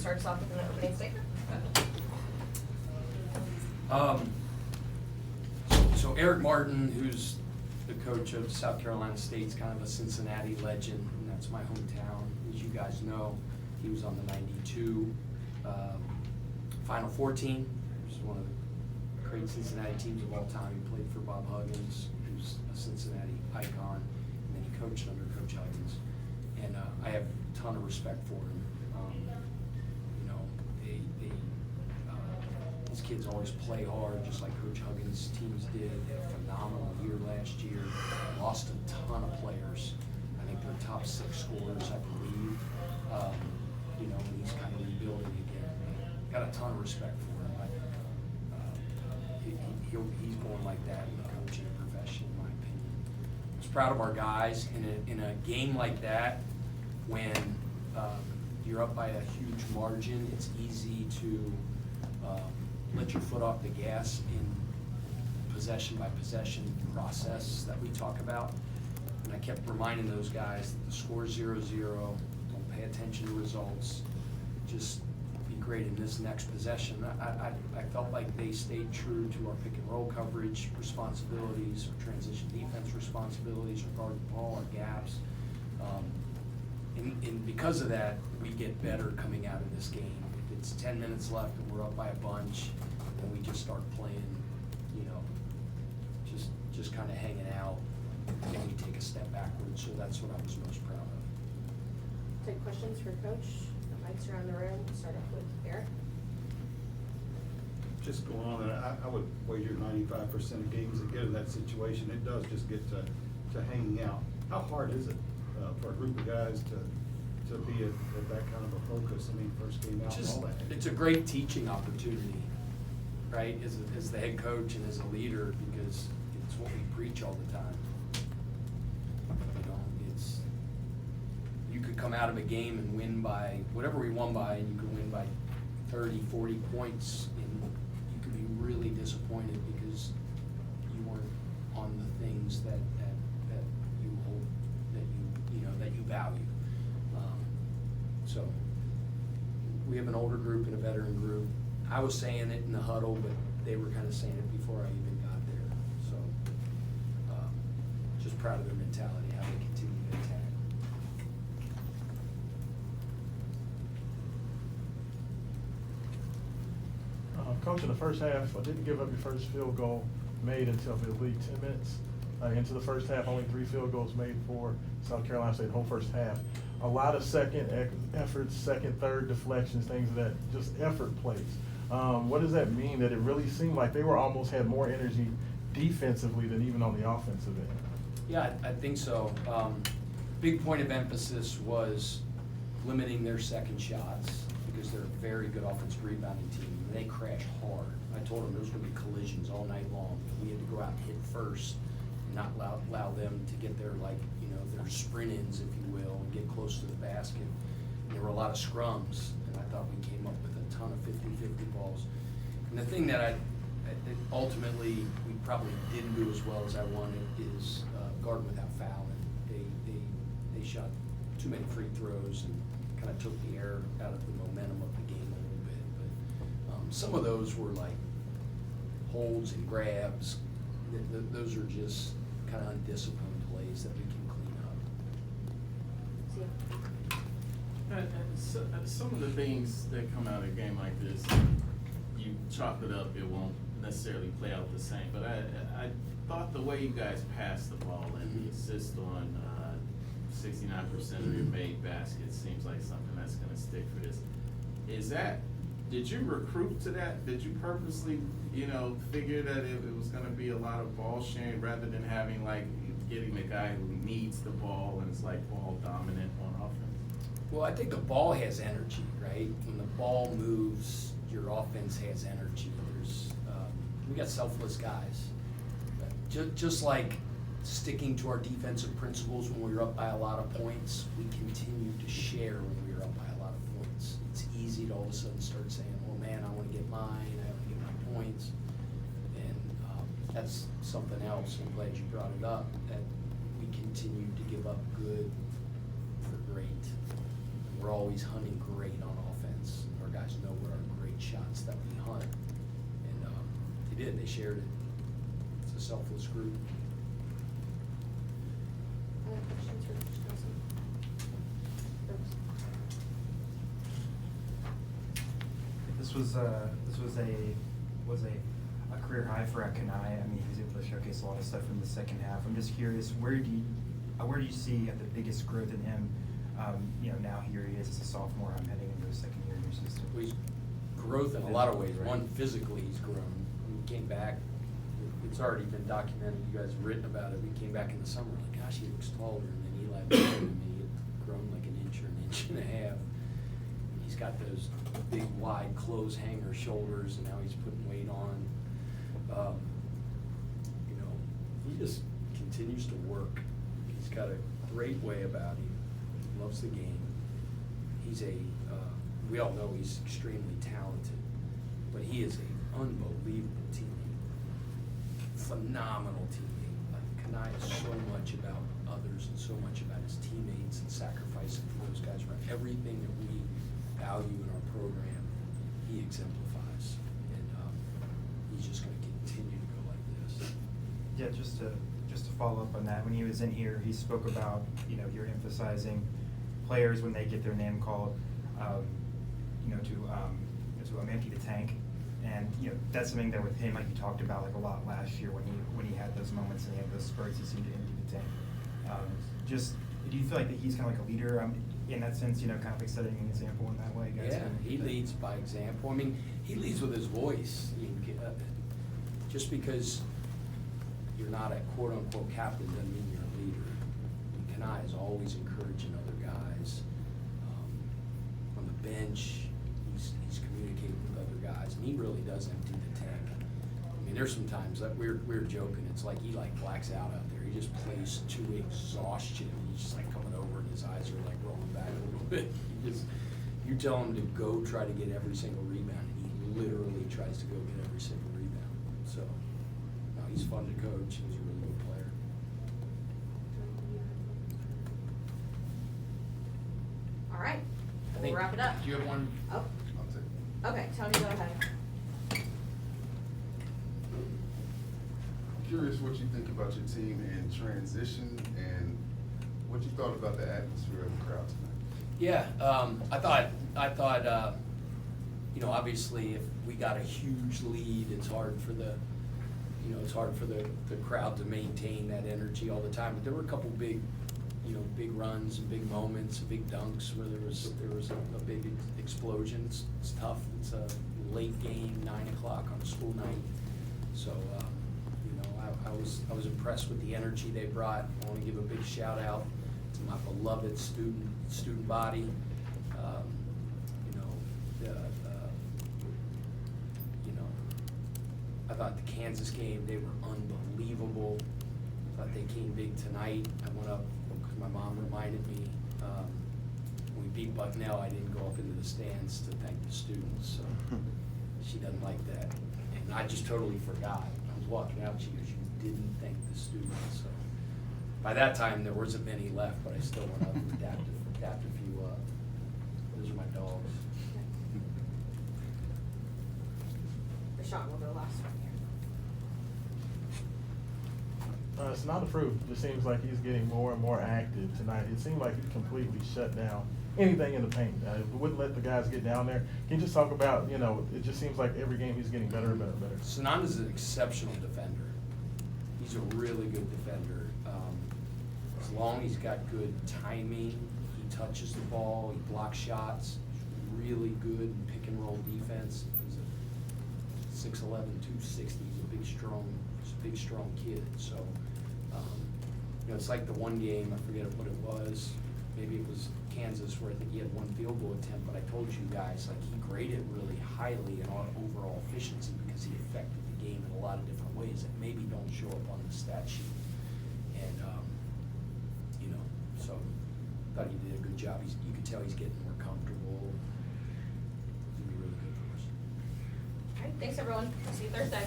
start us off with an opening statement. So Eric Martin, who's the coach of South Carolina State, is kind of a Cincinnati legend, and that's my hometown. As you guys know, he was on the '92 Final Four team. He was one of the great Cincinnati teams of all time. He played for Bob Huggins, who's a Cincinnati icon, and then he coached under Coach Huggins. And I have a ton of respect for him. These kids always play hard, just like Coach Huggins' teams did. They had a phenomenal year last year. Lost a ton of players. I think they're top 6 scorers, I believe. And he's kind of rebuilding again. Got a ton of respect for him. He's going like that in the coaching profession, in my opinion. I was proud of our guys in a game like that when you're up by a huge margin. It's easy to let your foot off the gas in possession by possession process that we talk about. And I kept reminding those guys that the score's 0-0, don't pay attention to results, just be great in this next possession. I felt like they stayed true to our pick and roll coverage responsibilities, our transition defense responsibilities, our guard the ball, our gaps. And because of that, we get better coming out of this game. If it's 10 minutes left and we're up by a bunch, then we just start playing, just kind of hanging out, and we take a step backwards. So that's what I was most proud of. Take questions for Coach. The mics around the room. Start off with Eric. Just going on, and I would wager 95% of games that get in that situation, it does just get to hanging out. How hard is it for a group of guys to be at that kind of a focus? I mean, first game out and all that. It's a great teaching opportunity, right, as the head coach and as a leader, because it's what we preach all the time. You could come out of a game and win by whatever we won by, and you could win by 30, 40 points, and you could be really disappointed because you weren't on the things that you hold, that you value. So we have an older group and a veteran group. I was saying it in the huddle, but they were kind of saying it before I even got there. So just proud of their mentality, how they continue to attack. Coach, in the first half, I didn't give up your first field goal made until I believe 10 minutes into the first half. Only 3 field goals made for South Carolina State whole first half. A lot of second efforts, second, third deflections, things of that, just effort plays. What does that mean? That it really seemed like they had more energy defensively than even on the offensive end? Yeah, I think so. Big point of emphasis was limiting their second shots because they're a very good offensive rebounding team. They crash hard. I told them there was going to be collisions all night long. We had to go out and hit first, and not allow them to get their their sprint-ins, if you will, and get close to the basket. And there were a lot of scrums, and I thought we came up with a ton of 50-50 balls. And the thing that ultimately we probably didn't do as well as I wanted is guard without fouling. They shot too many free throws and kind of took the air out of the momentum of the game a little bit. But some of those were like holds and grabs. Those are just kind of undisciplined plays that we can clean up. Some of the things that come out of a game like this, you chalk it up, it won't necessarily play out the same. But I thought the way you guys passed the ball and the assist on 69% of your made baskets seems like something that's going to stick for this. Did you recruit to that? Did you purposely, figure that it was going to be a lot of ball sharing rather than having getting the guy who needs the ball and is ball dominant on offense? Well, I think the ball has energy, right? When the ball moves, your offense has energy. We got selfless guys. Just like sticking to our defensive principles when we were up by a lot of points, we continue to share when we were up by a lot of points. It's easy to all of a sudden start saying, "Oh man, I want to get mine. I want to get my points," and that's something else. I'm glad you brought it up. That we continue to give up good for great. We're always hunting great on offense. Our did, they shared it. It's a selfless group. Other questions for Coach Kelsey? Brooks? This was a career high for Kanai. I mean, he was able to showcase a lot of stuff in the second half. I'm just curious, where do you see the biggest growth in him? Now here he is as a sophomore. I'm heading into his second year in your system. Well, he's growth in a lot of ways. One, physically, he's grown. When he came back, it's already been documented. You guys have written about it. We came back in the summer, like, gosh, he looks taller. And then Eli looked at him, and he had grown like an inch or an inch and a half. He's got those big, wide, clothes hanger shoulders, and now he's putting weight on. He just continues to work. He's got a great way about him. He loves the game. He's we all know he's extremely talented, but he is an unbelievable teammate. Phenomenal teammate. Kanai is so much about others and so much about his teammates and sacrificing for those guys. Right? Everything that we value in our program, he exemplifies. And he's just going to continue to go like this. Yeah, just to follow up on that, when he was in here, he spoke about, you're emphasizing players when they get their name called, to empty the tank. And, that's something that with him, like you talked about like a lot last year when he had those moments and he had those spurts, he seemed to empty the tank. Do you feel like that he's kind of like a leader in that sense, kind of like setting an example in that way, guys? Yeah, he leads by example. I mean, he leads with his voice. Just because you're not a quote-unquote captain doesn't mean you're a leader. Kanai is always encouraging other guys. On the bench, he's communicating with other guys, and he really does empty the tank. I mean, there's some times that we're joking. It's like he blacks out there. He just plays to exhaustion. He's just coming over, and his eyes are rolling back a little bit. You tell him to go try to get every single rebound, and he literally tries to go get every single rebound. So, no, he's fun to coach. He's a really good player. All right, I we'll think- wrap it up. Do you have one? Oh, okay, Tony, go ahead. I'm curious what you think about your team in transition and what you thought about the atmosphere of the crowd tonight. Yeah, I thought, obviously if we got a huge lead, it's hard for the crowd to maintain that energy all the time. But there were a couple big runs and big moments, big dunks where there was a big explosion. It's tough. It's a late game, 9 o'clock on a school night. So, I was impressed with the energy they brought. I want to give a big shout out to my beloved student body. I thought the Kansas game, they were unbelievable. I thought they came big tonight. I went up because my mom reminded me when we beat Bucknell, I didn't go up into the stands to thank the students. So she doesn't like that. And I just totally forgot. I was walking out, she goes, "You didn't thank the students." So by that time, there wasn't many left, but I still went up and dapped a few up. Those are my dogs. Rashawn will go last one here. It's not approved. It just seems like he's getting more and more active tonight. It seemed like he completely shut down anything in the paint. Wouldn't let the guys get down there. Can you just talk about, it just seems like every game he's getting better and better and better. Sananda's an exceptional defender. He's a really good defender. As long as he's got good timing, he touches the ball, he blocks shots, he's really good in pick and roll defense. He's a 6'11", 260. He's a big, strong kid. So, it's like the one game, I forget what it was. Maybe it was Kansas where I think he had one field goal attempt, but I told you guys, he graded really highly in overall efficiency because he affected the game in a lot of different ways that maybe don't show up on the stat sheet. And, so I thought he did a good job. You could tell he's getting more comfortable. He's gonna be really good for us. All right, thanks everyone. I'll see you Thursday.